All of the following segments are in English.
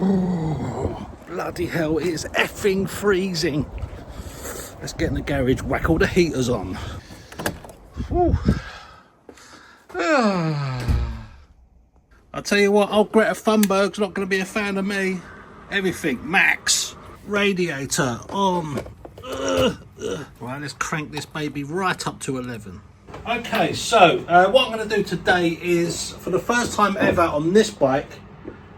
Oh, bloody hell, it's effing freezing. Let's get in the garage, whack all the heaters on. I'll tell you what, old Greta Thunberg's not going to be a fan of me. Everything, max. Radiator on. Right, let's crank this baby right up to 11. Okay, so what I'm going to do today is, for the first time ever on this bike,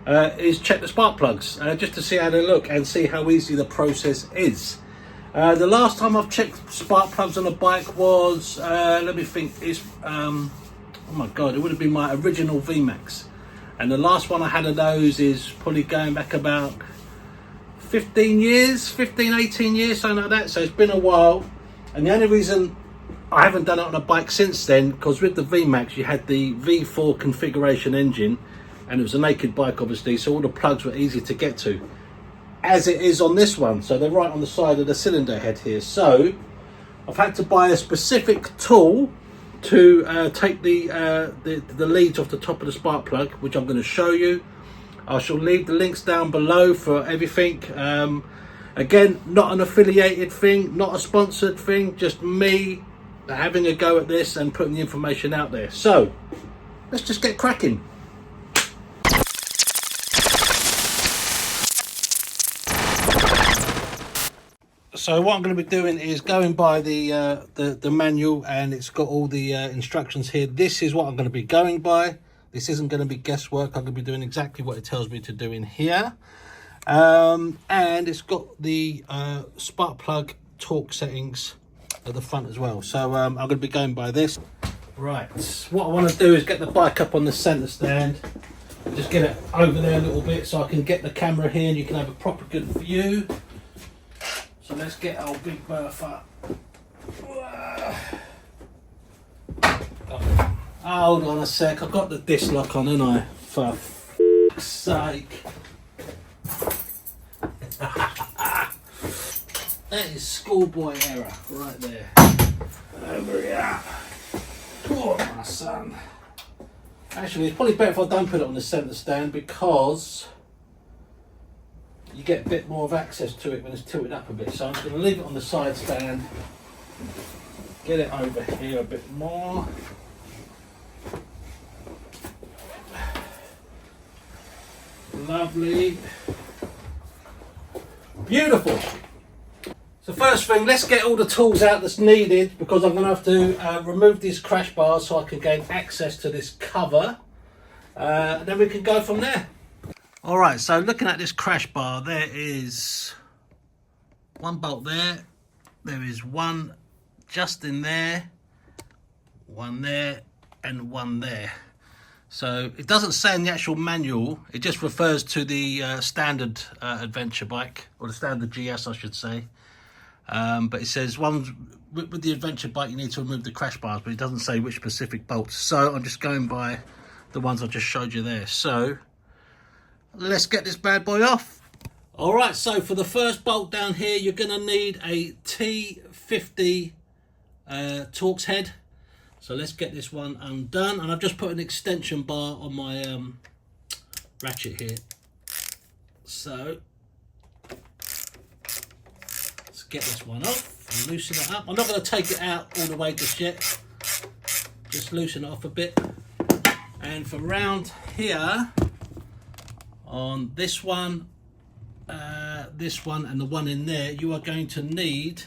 is check the spark plugs, just to see how they look and see how easy the process is. The last time I've checked spark plugs on a bike was, let me think, oh my god, it would have been my original VMAX. And the last one I had of those is probably going back about 18 years, something like that. So it's been a while. And the only reason I haven't done it on a bike since then, because with the VMAX you had the V4 configuration engine, and it was a naked bike obviously, so all the plugs were easy to get to, as it is on this one. So they're right on the side of the cylinder head here. So I've had to buy a specific tool to take the leads off the top of the spark plug, which I'm going to show you. I shall leave the links down below for everything. Again, not an affiliated thing, not a sponsored thing, just me having a go at this and putting the information out there. So let's just get cracking. So what I'm going to be doing is going by the manual, and it's got all the instructions here. This is what I'm going to be going by. This isn't going to be guesswork. I'm going to be doing exactly what it tells me to do in here. And it's got the spark plug torque settings at the front as well. So I'm going to be going by this. Right, what I want to do is get the bike up on the centre stand. Just get it over there a little bit so I can get the camera here and you can have a proper good view. So let's get our big berth up. Hold on a sec, I've got the disc lock on, haven't I? For f***'s sake. That is schoolboy error right there. Over here. Poor my son. Actually, it's probably better if I don't put it on the centre stand, because you get a bit more of access to it when it's tilted up a bit. So I'm going to leave it on the side stand, get it over here a bit more. Lovely. Beautiful. So first thing, let's get all the tools out that's needed, because I'm going to have to remove these crash bars so I can gain access to this cover. And then we can go from there. Alright, so looking at this crash bar, there is one bolt there, there is one just in there, one there, and one there. So it doesn't say in the actual manual, it just refers to the standard adventure bike, or the standard GS I should say. But it says one with the adventure bike you need to remove the crash bars, but it doesn't say which specific bolts. So I'm just going by the ones I just showed you there. So let's get this bad boy off. All right, so for the first bolt down here, you're going to need a T50 Torx head. So let's get this one undone. And I've just put an extension bar on my ratchet here. So let's get this one off and loosen it up. I'm not going to take it out all the way just yet. Just loosen it off a bit. And for round here, on this one, and the one in there, you are going to need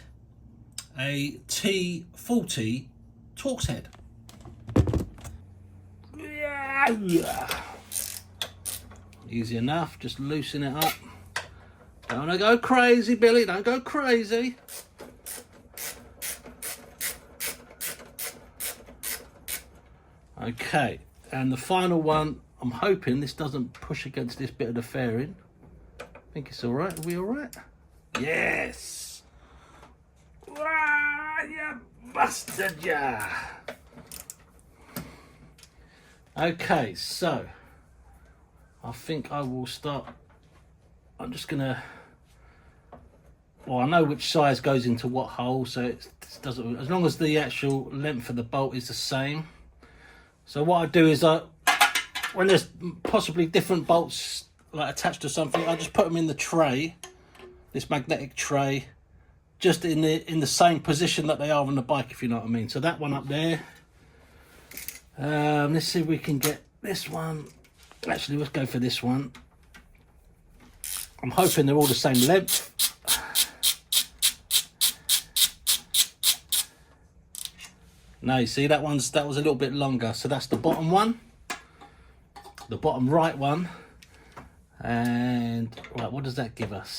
a T40 Torx head. Easy enough, just loosen it up. Don't want to go crazy, Billy, don't go crazy. Okay, and the final one, I'm hoping this doesn't push against this bit of the fairing. I think it's all right. Are we all right? Yes. Ah, you bastard, ya. Okay, so I think I will start. I'm just gonna. Well, I know which size goes into what hole, so it doesn't. As long as the actual length of the bolt is the same. So what I do is when there's possibly different bolts like attached to something, I just put them in the tray, this magnetic tray, just in the same position that they are on the bike, if you know what I mean. So that one up there. Let's see if we can get this one. Actually, let's go for this one. I'm hoping they're all the same length. No, you see that was a little bit longer. So that's the bottom one, the bottom right one, and right, what does that give us?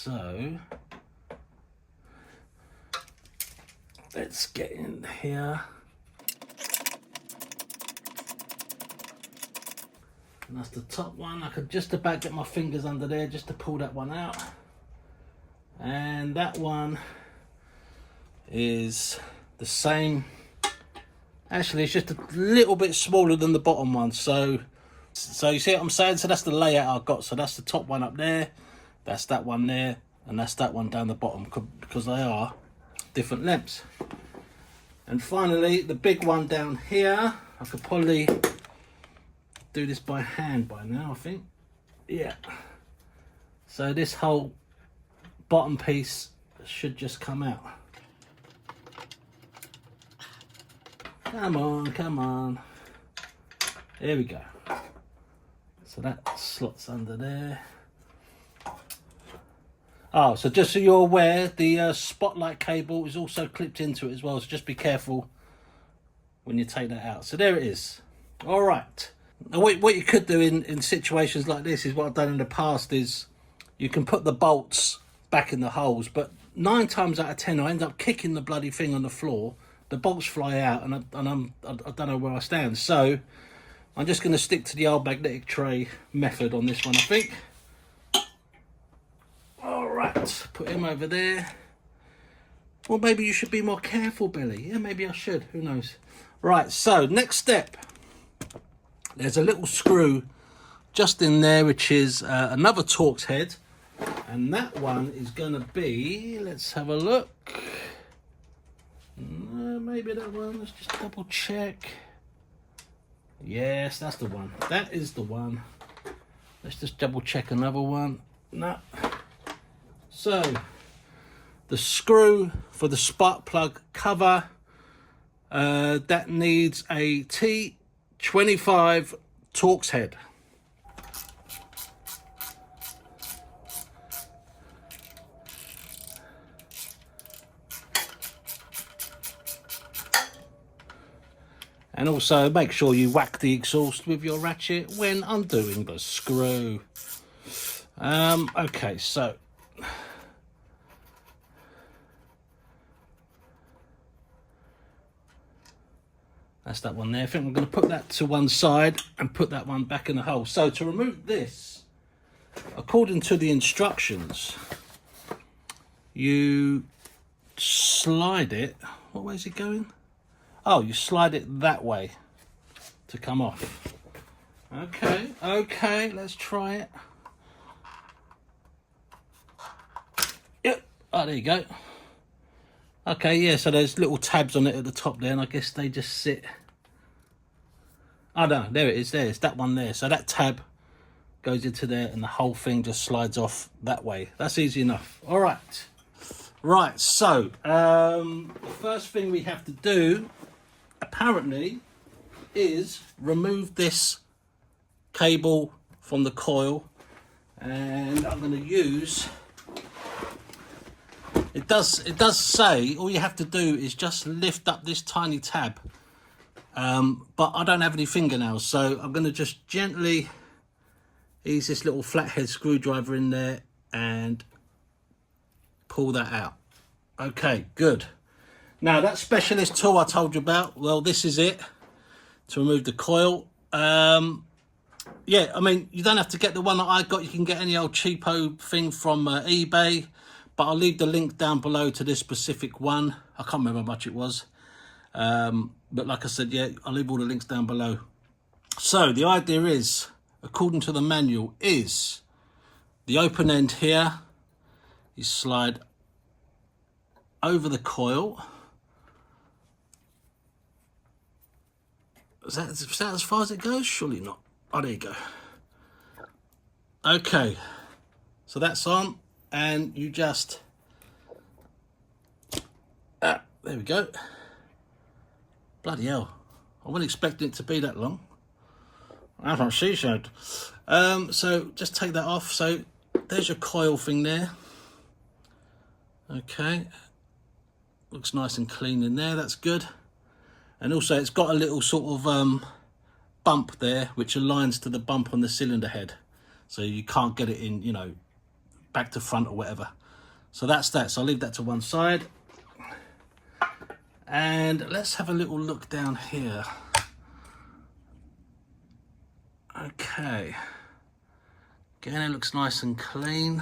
So let's get in here. And that's the top one. I could just about get my fingers under there just to pull that one out. And that one is the same. Actually, it's just a little bit smaller than the bottom one. So you see what I'm saying? So that's the layout I've got. So that's the top one up there. That's that one there. And that's that one down the bottom, because they are different lengths. And finally, the big one down here. I could probably do this by hand by now, I think. Yeah. So this whole bottom piece should just come out. Come on, come on. There we go. So that slots under there. Oh, so just so you're aware, the spotlight cable is also clipped into it as well, so just be careful when you take that out. So there it is. All right. Now, what you could do in situations like this is what I've done in the past is you can put the bolts back in the holes, but 9 times out of 10 I end up kicking the bloody thing on the floor. The bolts fly out, and I don't know where I stand. So I'm just going to stick to the old magnetic tray method on this one, I think. All right, put him over there. Well, maybe you should be more careful, Billy. Yeah, maybe I should. Who knows? Right, so next step. There's a little screw just in there, which is another Torx head. And that one is going to be, let's have a look. Maybe that one, let's just double check. Yes, that's the one. That is the one. Let's just double check another one. No. So, the screw for the spark plug cover, that needs a T25 Torx head. And also make sure you whack the exhaust with your ratchet when undoing the screw. Okay, so that's that one there. I think I'm going to put that to one side and put that one back in the hole. So to remove this, according to the instructions, you slide it. What way is it going? Oh, you slide it that way to come off. Okay, let's try it. Yep, oh, there you go. Okay, yeah, so there's little tabs on it at the top there, and I guess they just sit. Oh, no, there it is, there. It's that one there. So that tab goes into there, and the whole thing just slides off that way. That's easy enough. All right. Right, so the first thing we have to do, apparently, is remove this cable from the coil, and I'm going to use, it does say all you have to do is just lift up this tiny tab, but I don't have any fingernails, so I'm going to just gently ease this little flathead screwdriver in there and pull that out. Okay, good. Now that specialist tool I told you about, well, this is it to remove the coil. Yeah, I mean, you don't have to get the one that I got. You can get any old cheapo thing from eBay, but I'll leave the link down below to this specific one. I can't remember how much it was, but like I said, yeah, I'll leave all the links down below. So the idea is, according to the manual, is the open end here, you slide over the coil. Is that as far as it goes? Surely not. Oh, there you go. Okay, so that's on, and you just, there we go. Bloody hell, I wasn't expecting it to be that long. That's what she said. So just take that off. So there's your coil thing there. Okay, looks nice and clean in there, that's good. And also it's got a little sort of bump there which aligns to the bump on the cylinder head, so you can't get it in, you know, back to front or whatever. So that's that. So I'll leave that to one side, and let's have a little look down here. Okay, again, it looks nice and clean.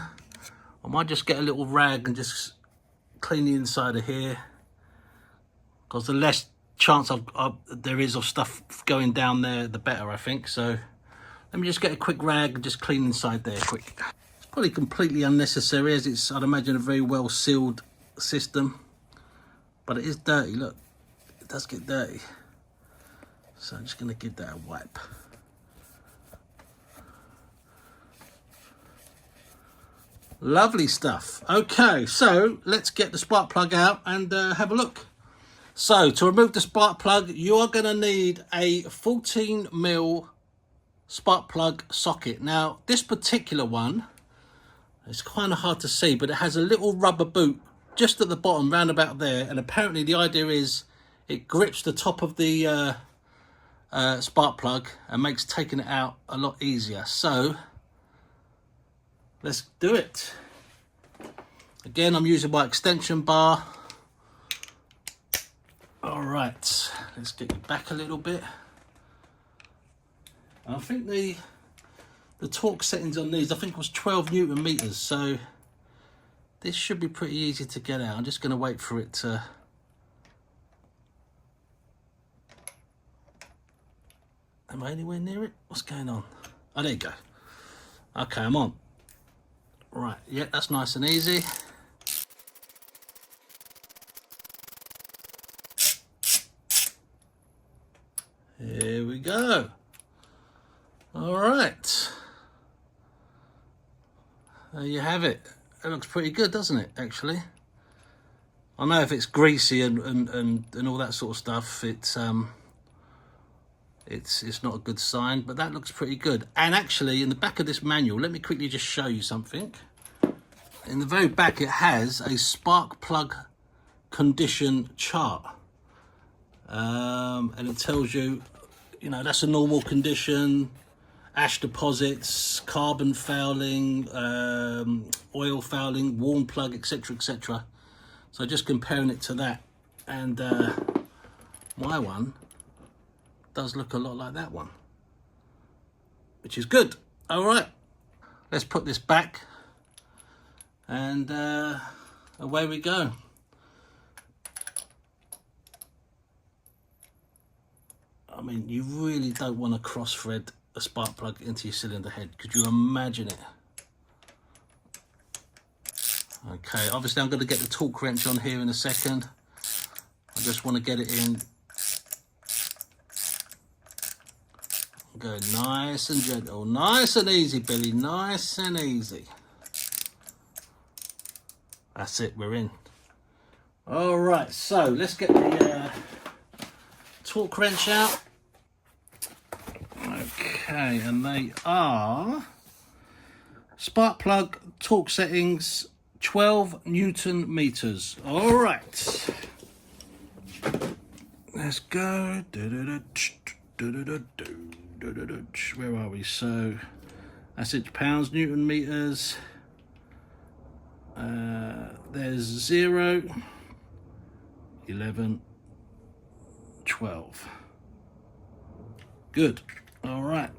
I might just get a little rag and just clean the inside of here, because the less chance there is of stuff going down there, the better, I think. So let me just get a quick rag and just clean inside there quick. It's probably completely unnecessary, as it's, I'd imagine, a very well sealed system, but it is dirty. Look, it does get dirty. So I'm just going to give that a wipe. Lovely stuff. Okay, so let's get the spark plug out and have a look. So to remove the spark plug, you are going to need a 14mm spark plug socket. Now, this particular one, it's kind of hard to see, but it has a little rubber boot just at the bottom, round about there. And apparently the idea is it grips the top of the spark plug and makes taking it out a lot easier. So let's do it. Again, I'm using my extension bar. All right, let's get you back a little bit. I think the torque settings on these, I think, was 12 Newton meters, so this should be pretty easy to get out. I'm just going to wait for it to... Am I anywhere near it? What's going on? Oh, there you go. Okay, I'm on. Right, yeah, that's nice and easy. Here we go. All right. There you have it. It looks pretty good, doesn't it, actually? I know if it's greasy and all that sort of stuff, it's not a good sign, but that looks pretty good. And actually, in the back of this manual, let me quickly just show you something. In the very back, it has a spark plug condition chart. And it tells you, you know, that's a normal condition, ash deposits, carbon fouling, oil fouling, worn plug, etc., etc. So just comparing it to that, and my one does look a lot like that one, which is good. All right, let's put this back, and away we go. I mean, you really don't want to cross thread a spark plug into your cylinder head. Could you imagine it? Okay, obviously I'm going to get the torque wrench on here in a second. I just want to get it in. Go nice and gentle, nice and easy, Billy, nice and easy. That's it, we're in. All right, so let's get the torque wrench out. Okay, and they are spark plug torque settings, 12 Newton meters. All right, let's go. Where are we? So that's it, pounds, Newton meters. There's 0, 11, 12. Good. All right.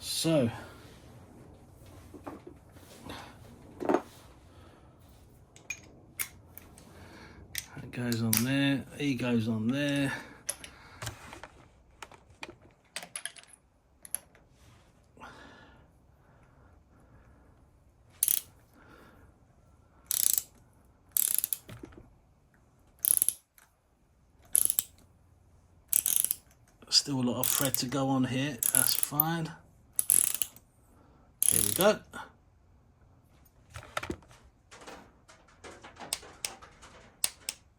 So that goes on there. E goes on there. Still a lot of thread to go on here, that's fine. Here we go.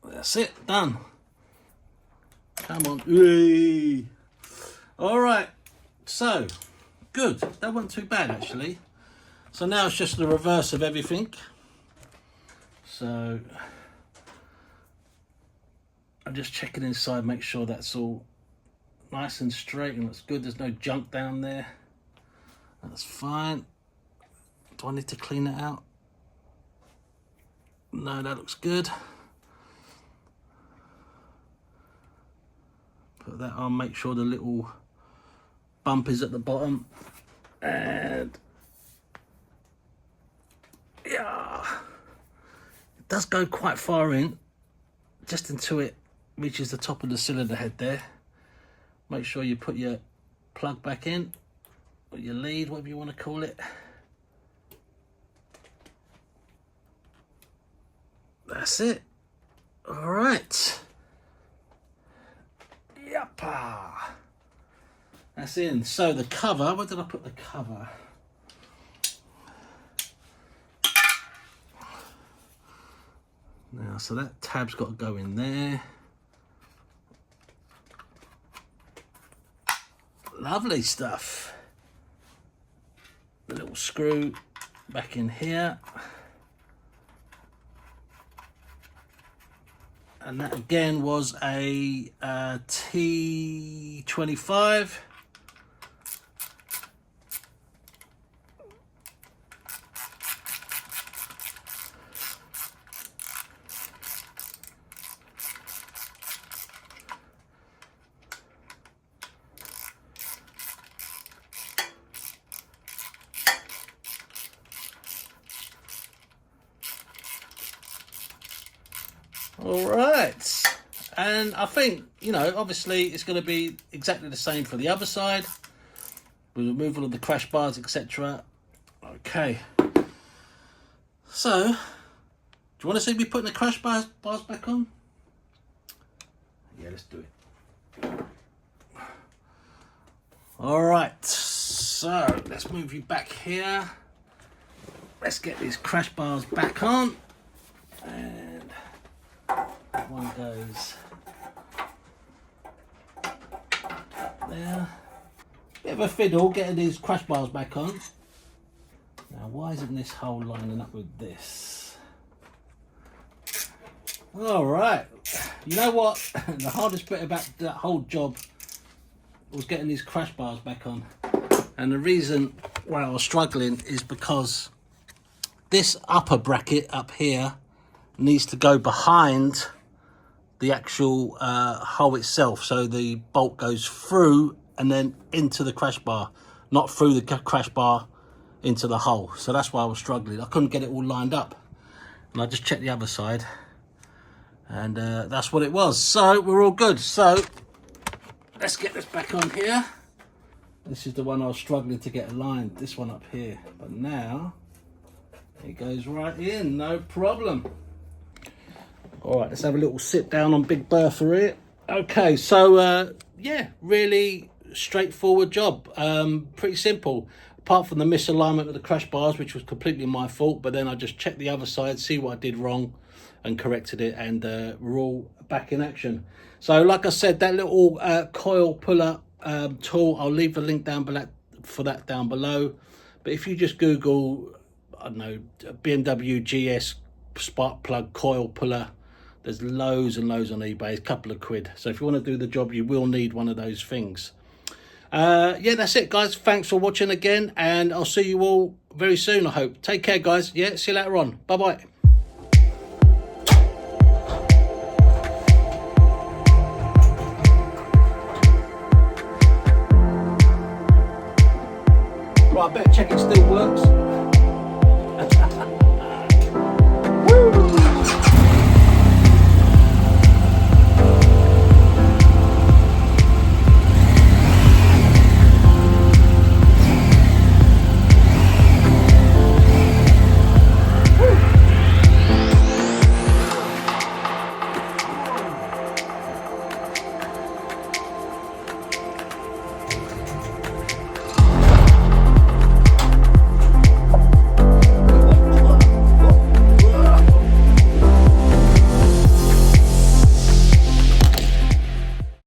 That's it, done. Come on. Whee! All right, so good. That wasn't too bad actually. So now it's just the reverse of everything. So I'm just checking inside, make sure that's all nice and straight and looks good. There's no junk down there. That's fine. Do I need to clean it out? No, that looks good. Put that on, make sure the little bump is at the bottom. And yeah, it does go quite far in, just until it reaches the top of the cylinder head there. Make sure you put your plug back in, or your lead, whatever you want to call it. That's it. All right. Yappa. That's in. So the cover, where did I put the cover? Now, so that tab's got to go in there. Lovely stuff. The little screw back in here. And that again was a T25. All right, and I think, you know, obviously it's going to be exactly the same for the other side with removal of the crash bars, etc. Okay, so do you want to see me putting the crash bars back on? Yeah, let's do it. All right, so let's move you back here. Let's get these crash bars back on. And one goes there. Bit of a fiddle getting these crash bars back on. Now, why isn't this hole lining up with this? All right. You know what? The hardest bit about that whole job was getting these crash bars back on. And the reason why I was struggling is because this upper bracket up here needs to go behind the actual hole itself, so the bolt goes through and then into the crash bar, not through the crash bar into the hole. So that's why I was struggling. I couldn't get it all lined up, and I just checked the other side, and that's what it was. So we're all good. So let's get this back on here. This is the one I was struggling to get aligned, this one up here, but now it goes right in, no problem. All right, let's have a little sit down on Big Bertha here. Okay, so yeah, really straightforward job. Pretty simple, apart from the misalignment of the crash bars, which was completely my fault. But then I just checked the other side, see what I did wrong, and corrected it, and we're all back in action. So like I said, that little coil puller tool, I'll leave the link down below for that down below. But if you just Google, I don't know, BMW GS spark plug coil puller, there's loads and loads on eBay, a couple of quid. So if you want to do the job, you will need one of those things. Yeah, that's it, guys. Thanks for watching again, and I'll see you all very soon, I hope. Take care, guys. Yeah, see you later on. Bye-bye. Right, I better check it still works.